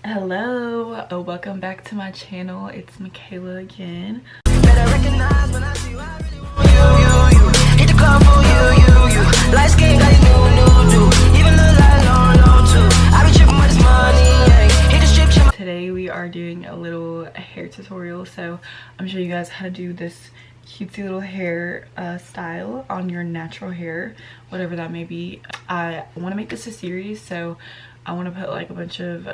Hello, welcome back to my channel. It's Michaela again. Today we are doing a little hair tutorial, so I'm showing you guys how to do this cutesy little hair style on your natural hair, whatever that may be. I want to make this a series, so I want to put like a bunch of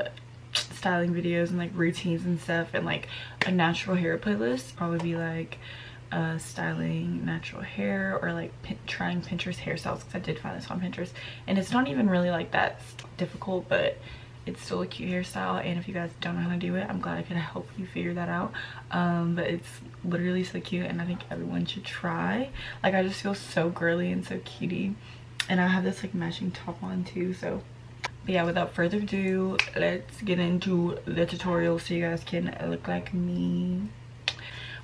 styling videos and like routines and stuff, and like a natural hair playlist. Probably be like styling natural hair, or like trying Pinterest hairstyles, because I did find this on Pinterest and it's not even really like that difficult, but it's still a cute hairstyle. And if you guys don't know how to do it, I'm glad I could help you figure that out. But it's literally so cute and I think everyone should try. Like, I just feel so girly and so cutie, and I have this like matching top on too. So but yeah, without further ado, let's get into the tutorial so you guys can look like me.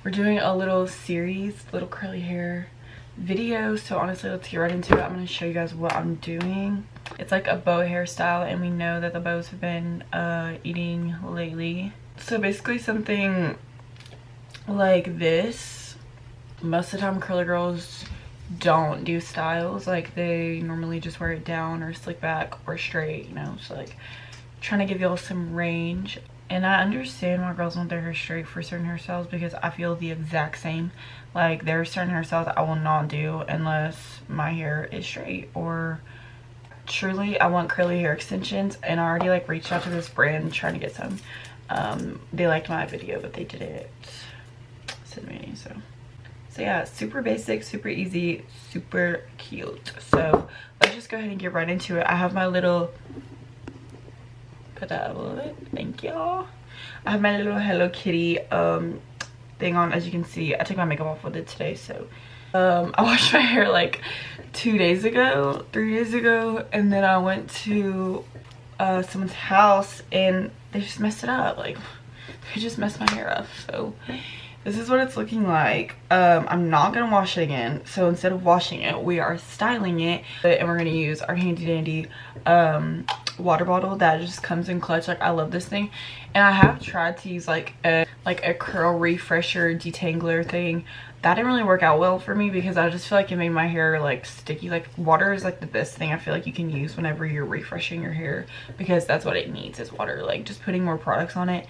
We're doing a little series, little curly hair video, so honestly let's get right into it. I'm going to show you guys what I'm doing. It's like a bow hairstyle, and we know that the bows have been eating lately. So basically something like this. Most of the time curly girls don't do styles, like they normally just wear it down or slick back or straight, you know. So like trying to give y'all some range. And I understand why girls want their hair straight for certain hairstyles, because I feel the exact same. Like, there are certain hairstyles I will not do unless my hair is straight, or truly I want curly hair extensions. And I already like reached out to this brand trying to get some. They liked my video, but they didn't send me any. So yeah, super basic, super easy, super cute. So let's just go ahead and get right into it. I have my little, put that up a little bit, thank y'all. I have my little Hello Kitty thing on. As you can see, I took my makeup off with it today. So I washed my hair like 3 days ago, and then I went to someone's house and they just messed it up. Like, they just messed my hair up. So this is what it's looking like. I'm not gonna wash it again, so instead of washing it, we are styling it, and we're gonna use our handy dandy water bottle that just comes in clutch. Like, I love this thing, and I have tried to use like a curl refresher detangler thing. That didn't really work out well for me, because I just feel like it made my hair like sticky. Like, water is like the best thing I feel like you can use whenever you're refreshing your hair, because that's what it needs, is water. Like, just putting more products on it,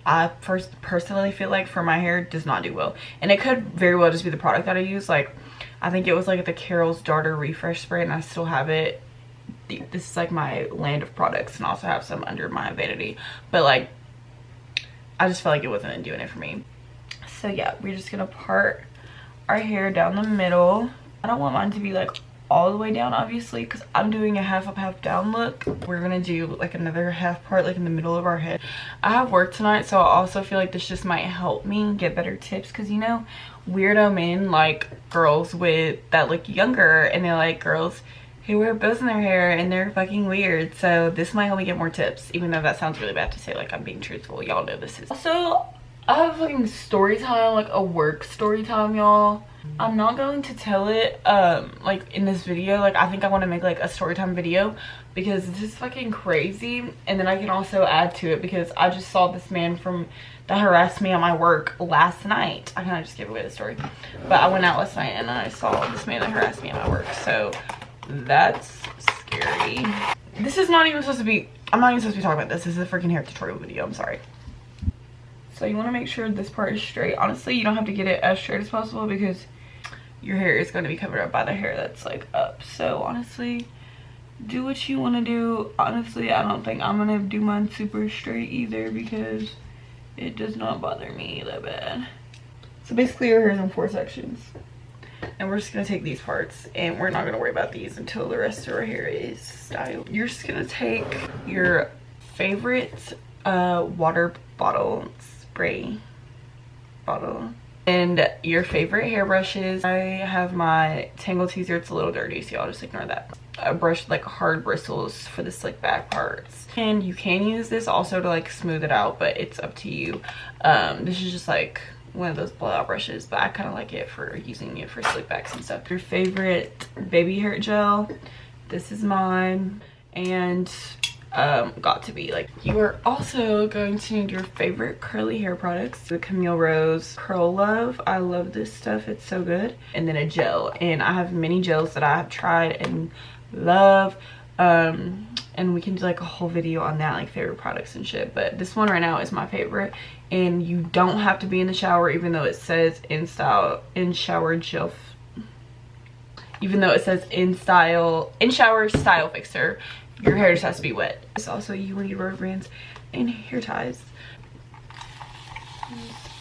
I personally feel like for my hair does not do well. And it could very well just be the product that I use. Like, I think it was like the Carol's Daughter refresh spray, and I still have it. This is like my land of products, and I also have some under my vanity, but like I just felt like it wasn't doing it for me. So yeah, we're just gonna part our hair down the middle. I don't want mine to be like all the way down, obviously, because I'm doing a half up, half down look. We're gonna do like another half part like in the middle of our head. I have work tonight, so I also feel like this just might help me get better tips, because, you know, weirdo men like girls with that look younger, and they like girls who wear bows in their hair, and they're fucking weird. So this might help me get more tips, even though that sounds really bad to say. Like, I'm being truthful, y'all know this is. Also, I have a fucking story time, like a work story time, y'all. I'm not going to tell it like in this video. Like, I think I want to make like a story time video, because this is fucking crazy. And then I can also add to it, because I just saw this man that harassed me at my work last night. I kind of just gave away the story, but I went out last night and I saw this man that harassed me at my work. So that's scary. This is not even supposed to be, I'm not even supposed to be talking about this. This is a freaking hair tutorial video, I'm sorry. So you want to make sure this part is straight. Honestly, you don't have to get it as straight as possible, because your hair is going to be covered up by the hair that's like up. So honestly, do what you want to do. Honestly, I don't think I'm going to do mine super straight either, because it does not bother me that bad. So basically your hair is in 4 sections. And we're just going to take these parts, and we're not going to worry about these until the rest of our hair is styled. You're just going to take your favorite water bottle, spray bottle, and your favorite hair brushes. I have my Tangle Teaser. It's a little dirty, so y'all just ignore that. I brushed like hard bristles for the slick back parts, and you can use this also to like smooth it out, but it's up to you. This is just like one of those blowout brushes, but I kind of like it for using it for slick backs and stuff. Your favorite baby hair gel, this is mine. And got to be. Like, you are also going to need your favorite curly hair products. The Camille Rose Curl Love. I love this stuff. It's so good. And then a gel. And I have many gels that I have tried and love. And we can do like a whole video on that, like favorite products and shit. But this one right now is my favorite. And you don't have to be in the shower, even though it says in shower gel. Even though it says in shower style fixer, your hair just has to be wet. It's also you need rubber bands and hair ties.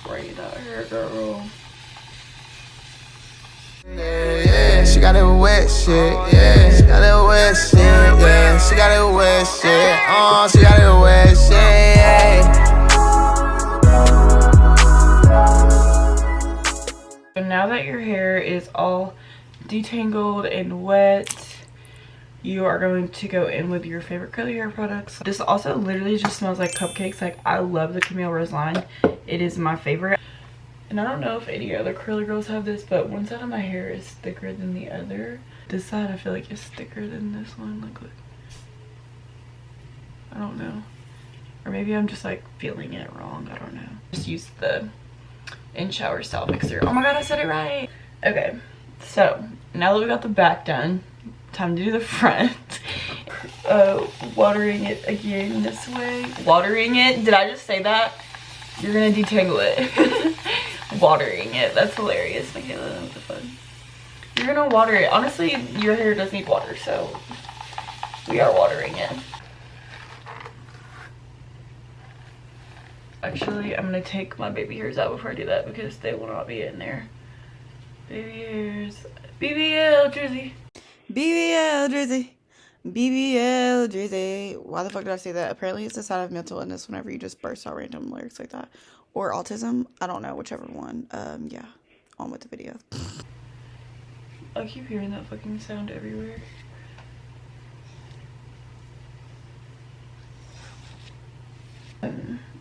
Spray that hair, girl. Yeah, she got it wet shit. Yeah, she got it wet shit. Yeah, she got it wet shit. Oh, she got it wet shit. Yeah. So now that your hair is all detangled and wet, you are going to go in with your favorite curly hair products. This also literally just smells like cupcakes. Like, I love the Camille Rose line. It is my favorite. And I don't know if any other curly girls have this, but one side of my hair is thicker than the other. This side I feel like is thicker than this one. Like, look. I don't know. Or maybe I'm just like feeling it wrong. I don't know. Just use the in shower style fixer. Oh my god, I said it right. Okay, so now that we got the back done, time to do the front. Watering it again this way. Watering it? Did I just say that? You're gonna detangle it. Watering it. That's hilarious, Michaela. What the fuck? You're gonna water it. Honestly, your hair does need water, so we are watering it. Actually, I'm gonna take my baby hairs out before I do that because they will not be in there. Baby hairs. BBL Drizzy. BBL Drizzy. BBL Drizzy. Why the fuck did I say that? Apparently it's a sign of mental illness whenever you just burst out random lyrics like that. Or autism. I don't know, whichever one. Yeah. On with the video. I keep hearing that fucking sound everywhere.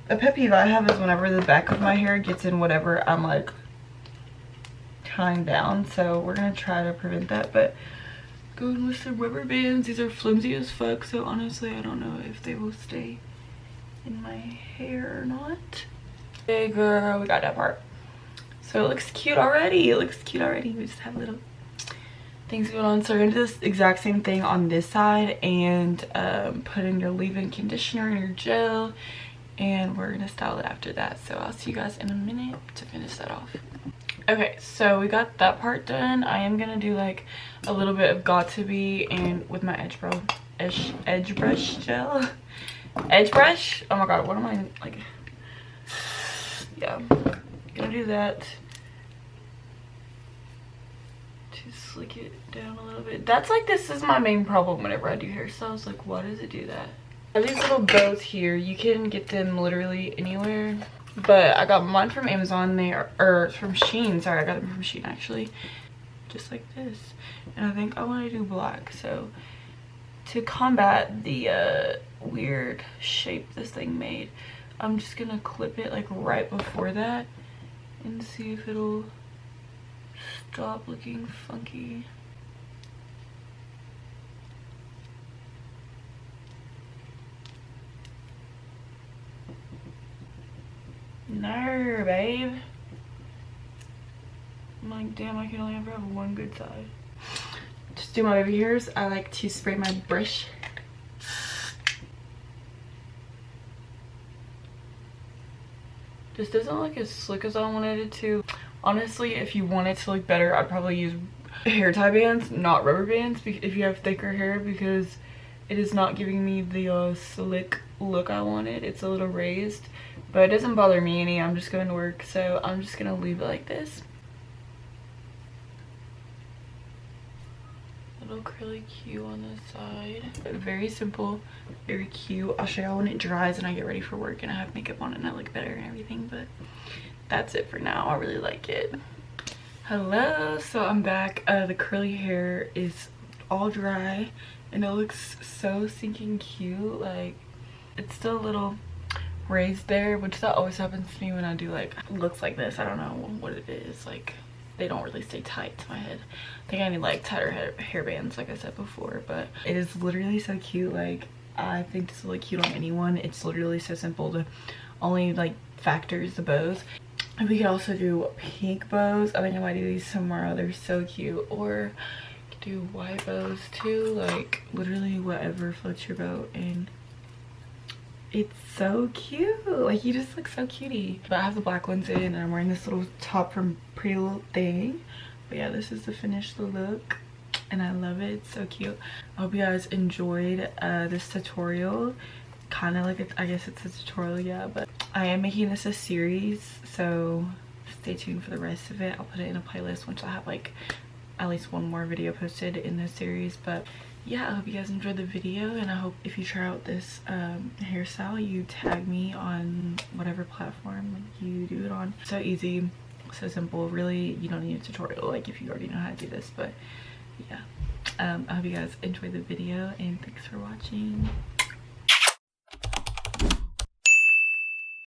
A pet peeve I have is whenever the back of my hair gets in whatever I'm like tying down. So we're gonna try to prevent that, but going with some rubber bands. These are flimsy as fuck, so honestly I don't know if they will stay in my hair or not. Hey girl, we got that part. So it looks cute already. It looks cute already. We just have little things going on. So we're gonna do this exact same thing on this side and put in your leave-in conditioner and your gel, and we're gonna style it after that. So I'll see you guys in a minute to finish that off. Okay, so we got that part done. I am gonna do like a little bit of got to be and with my edge brush gel. Edge brush? Oh my god, what am I like? Yeah, gonna do that to slick it down a little bit. That's like, this is my main problem whenever I do hairstyles. Like, why does it do that? I have these little bows here. You can get them literally anywhere, but I got mine from Amazon. They are, or from Shein. Sorry, I got them from Shein actually. Just like this. And I think I want to do black. So to combat the weird shape this thing made, I'm just gonna clip it like right before that and see if it'll stop looking funky. No, babe. I'm like, damn, I can only ever have one good side. Just do my baby hairs. I like to spray my brush. This doesn't look as slick as I wanted it to. Honestly, if you want it to look better, I'd probably use hair tie bands, not rubber bands, if you have thicker hair, because it is not giving me the slick look I wanted. It's a little raised, but it doesn't bother me any. I'm just going to work, so I'm just going to leave it like this. Little curly Q on the side. Very simple, very cute. I'll show y'all when it dries and I get ready for work and I have makeup on and I look better and everything, but that's it for now. I really like it. Hello, so I'm back. The curly hair is all dry and it looks so stinking cute. Like, it's still a little raised there, which that always happens to me when I do like looks like this. I don't know what it is. Like, they don't really stay tight to my head. I think I need like tighter hair bands, like I said before, but it is literally so cute. Like, I think this will look cute on anyone. It's literally so simple. The only like factor is the bows. And we could also do pink bows. I think I might do these tomorrow. They're so cute. Or do white bows too, like literally whatever floats your boat. And it's so cute, like you just look so cutie. But I have the black ones in and I'm wearing this little top from Pretty Little Thing. But yeah, this is the finished look and I love it. It's so cute. I hope you guys enjoyed this tutorial. Kind of like I guess it's a tutorial, yeah, but I am making this a series, so stay tuned for the rest of it. I'll put it in a playlist once I have like at least one more video posted in this series. But yeah, I hope you guys enjoyed the video, and I hope if you try out this hairstyle, you tag me on whatever platform you do it on. So easy, so simple. Really, you don't need a tutorial like if you already know how to do this. But yeah, I hope you guys enjoyed the video, and thanks for watching.